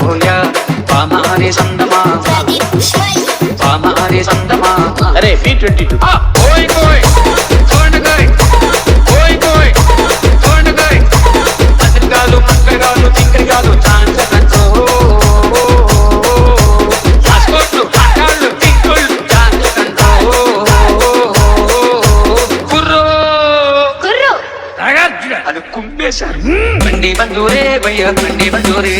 ఓయా పామారే సందమా పామారే సందమా. అరే B22 ఓయ్ ఓయ్ సోనగాయ్ ఓయ్ ఓయ్ సోనగాయ్ అసలుగాలు మక్కగాలు తిక్కగాలు చాంచకంతో పాస్పోర్ట్లు పాటాళ్ళు తిక్కుళ్ళు చాంచకంతో కుర్రో నాగార్జున అది కుమ్మేశారు. బండి బంజూరే భయ్య బండి బంజూరే